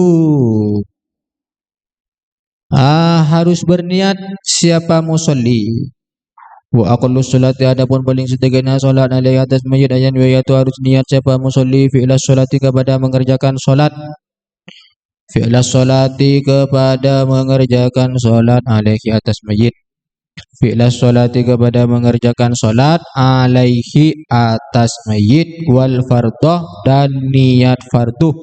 harus berniat siapa musolli. Wa aqallus sholati adapun paling sedikitnya solat alaihi atas mayit ayan yaitu harus niat siapa musolli fi'las sholati kepada mengerjakan solat. Fi'las sholati kepada mengerjakan solat alaihi atas mayit. Fi'las sholati kepada mengerjakan solat alaihi atas mayit. Wal fardoh dan niat farduh.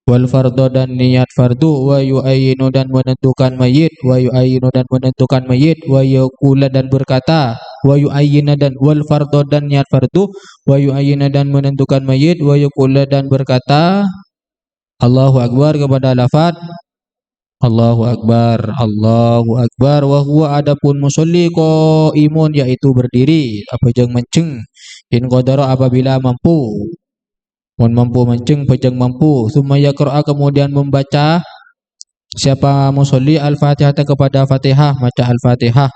Wal fardoh dan niat farduh. Wa yu'ayinu dan menentukan mayit. Wa yu'ayinu dan menentukan mayit. Wa yaqula dan berkata. Wa yu'ayina dan wal fardoh dan niat farduh. Wa yu'ayina dan menentukan mayit. Wa yaqula dan berkata Allahu Akbar kepada lafaz Allahu Akbar, Allahu Akbar. Wa huwa adapun musolli qaimun yaitu berdiri. Apa jeng menceng. In qadara apabila mampu. Mun mampu menceng pejeng mampu. Summa yaqra kemudian membaca siapa musolli al-Fatihah kepada Fatihah, baca al-Fatihah.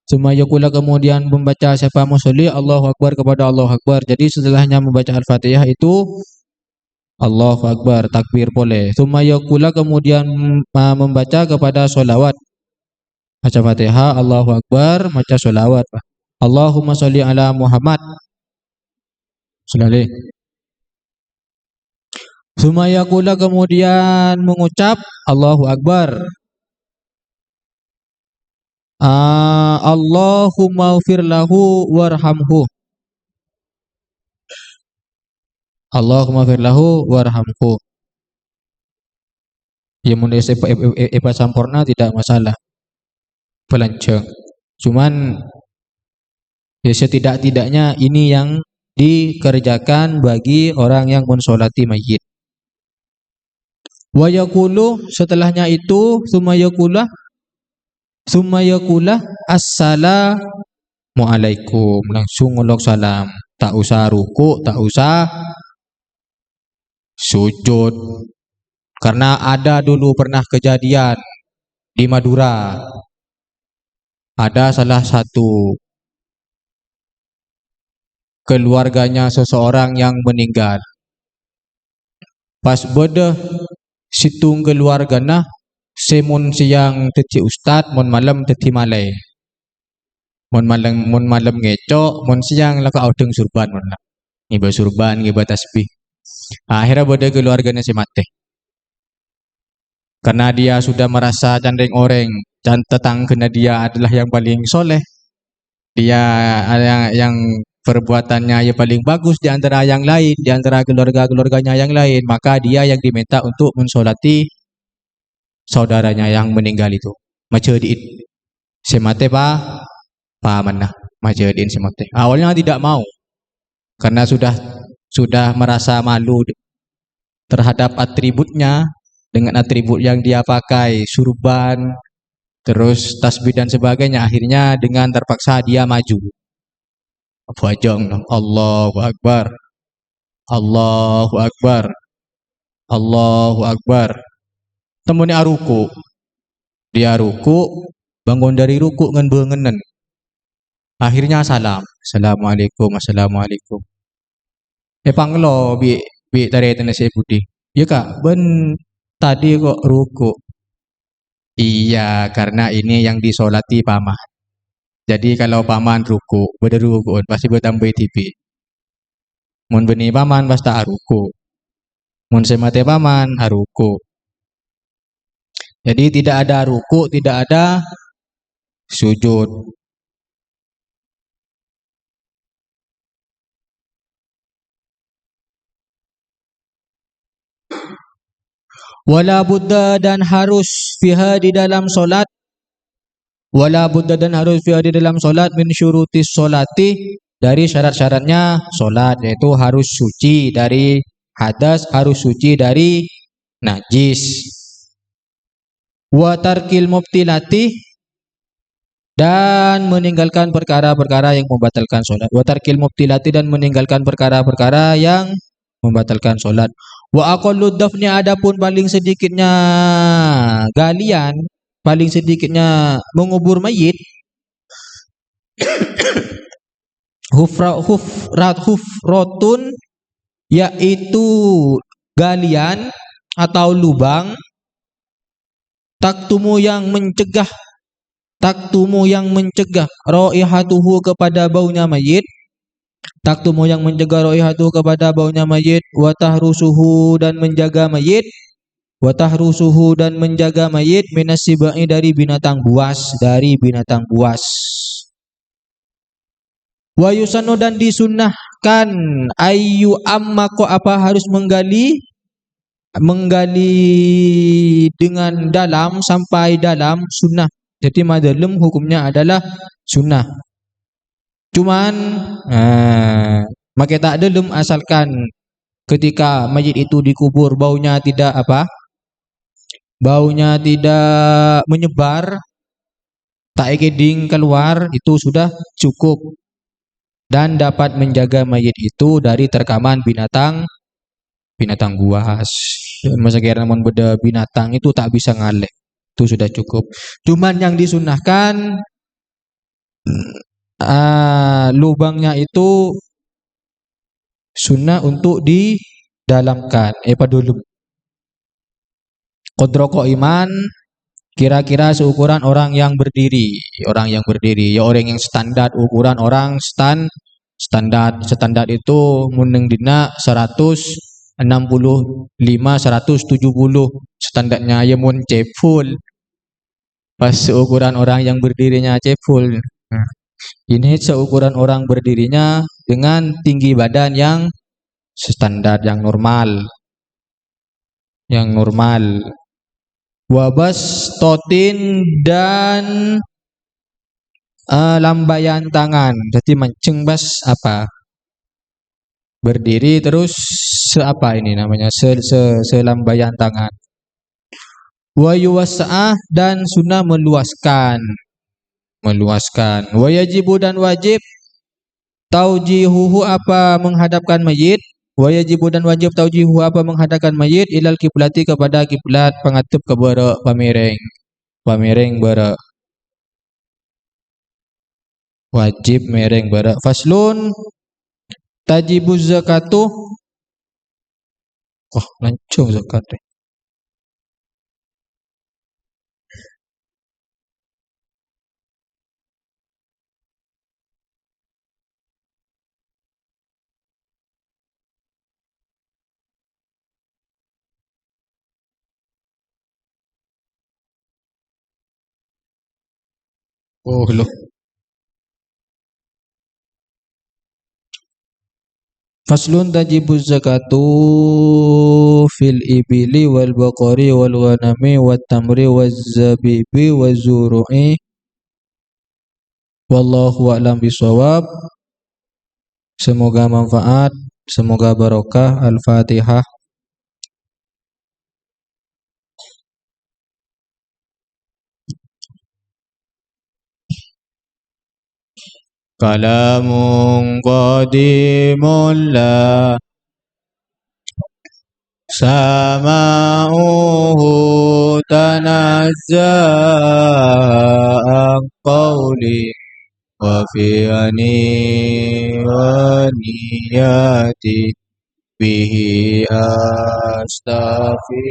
Summa yaqula kemudian membaca siapa musolli Allahu Akbar kepada Allahu Akbar. Jadi setelahnya membaca al-Fatihah itu Allahu Akbar, takbir boleh. Tsumma yaqula kemudian membaca kepada sholawat. Baca Fatihah, Allahu Akbar, baca sholawat. Allahumma sholli ala Muhammad. Sallallahu. Tsumma yaqula kemudian mengucap Allahu Akbar. Allahumma ighfir lahu warhamhu. Allahumma ighfir lahu warhamhu. Ya mun sampurna tidak masalah. Pelancong. Cuman Ya setidak-tidaknya ini yang dikerjakan bagi orang yang mensolati mayit. Wa yaqulu, setelahnya itu summa yaqulah assalamu alaikum, langsung ngolok salam, tak usah ruku, tak usah sujud. Karena ada dulu pernah kejadian di Madura, ada salah satu keluarganya seseorang yang meninggal. Pas beda situng keluargana, semun siang teti ustad, mon malam teti malai. Mon malam ngecok, mon siang laka audeng surban mon lah. Ngiba surban, ngiba tasbih. Akhirnya beda keluarganya si mate. Karena dia sudah merasa candeng orang, dan tetangganya dia adalah yang paling soleh. Dia yang perbuatannya yang paling bagus di antara yang lain, di antara keluarga-keluarganya yang lain, maka dia yang diminta untuk mensolati saudaranya yang meninggal itu. Macediin semate pa mana macediin semate. Awalnya tidak mau karena sudah merasa malu terhadap atributnya, dengan atribut yang dia pakai, surban, terus tasbih dan sebagainya. Akhirnya dengan terpaksa dia maju. Fajong, Allahu Akbar, Allahu Akbar, Allahu Akbar. Temune aruku, dia ruku, bangun dari ruku ngan bengenen. Akhirnya salam, assalamualaikum, assalamualaikum. Panglo bi tare tenese budi. Ya kak, ben tadi kok ruku. Iya, karena ini yang disolati paman. Jadi kalau paman ruku, beda ruku, pasti bertambah TV. Mun beni paman pasti aruku. Mun semate paman aruku. Jadi tidak ada ruku, tidak ada sujud. Wala buddha, dan harus fiha di dalam solat. Wala buddha, dan harus fiha di dalam solat min syurutis solati, dari syarat-syaratnya solat, yaitu harus suci dari hadas, harus suci dari najis. Wa tarkil mubtilati, dan meninggalkan perkara-perkara yang membatalkan solat. Wa tarkil mubtilati, dan meninggalkan perkara-perkara yang membatalkan solat. Wa aqallu dafni, adapun paling sedikitnya galian, paling sedikitnya mengubur mayit, hufratun, yaitu galian atau lubang, taktumu yang mencegah raihatuhu, kepada baunya mayit, taktumu yang mencegah raihatuhu, kepada baunya mayit, wa tahrusuhu, dan menjaga mayit, minasibai, dari binatang buas, wa yusanu, dan disunnahkan ayu amma, ko apa, harus menggali dengan dalam sampai dalam sunnah. Jadi madalum hukumnya adalah sunnah. Cuman maka tak dalam, asalkan ketika mayit itu dikubur baunya tidak menyebar, tak ekeding keluar, itu sudah cukup dan dapat menjaga mayit itu dari terkaman binatang buas. Masa kira mon beda binatang itu tak bisa ngalek, itu sudah cukup. Cuman yang disunahkan lubangnya itu sunnah untuk didalamkan. Padulum kodroko iman, kira-kira seukuran orang yang berdiri, ya orang yang standar, ukuran orang standar itu muneng dina 165 170 standarnya, ya mun cepul pas seukuran orang yang berdirinya cepul. Ini seukuran orang berdirinya dengan tinggi badan yang standar, yang normal. Wabas totin, dan lambaian tangan. Jadi mancing bas apa? Berdiri terus apa ini namanya? Selambaian tangan. Wa yuwassa'ah dan sunnah meluaskan. Wa yajibu dan wajib taujihuhu apa menghadapkan mayit. Wa yajibu dan wajib taujihuhu apa menghadapkan mayit ilal kiblati kepada kiblat pengatip kebara pamereng bara wajib mereng bara. Faslun tajibuz zakatu. Wah, lancung zakat. Oh loh. Faslun tajibuz zakatu fil ibili wal baqari wal ghanami wat tamri waz zabibi waz zuru'i wallahu a'lam bisawab. Semoga manfaat, semoga barokah. Al-Fatihah. Kalamun qadimun la sama'uhu tanazza'a qawli wa fi ani wa niyati bihi astafi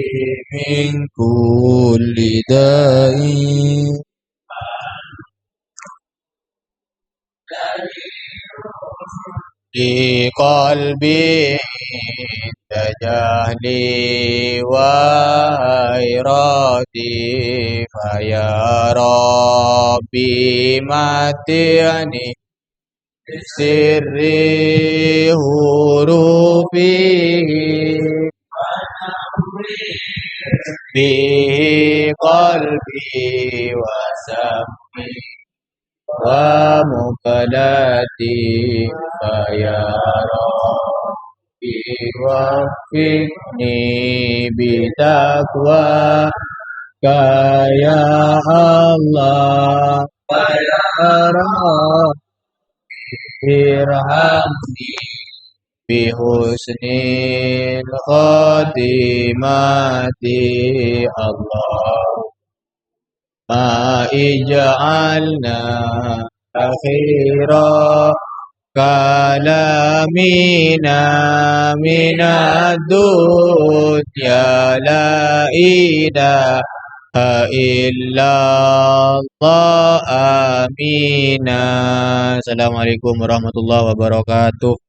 min kulli da'i di qalbi tajahli wa irati faya rabbi matiani sirri hurufi bi qalbi wa sammi wa muqadati faya rabbi wafiqni bitaqwa kaya Allah ya Rabbi irhamni bihusnil khatimati Allah ma ij'alna akhira kalamina minad dunya la ilaha illallah amina. Assalamualaikum warahmatullahi wabarakatuh.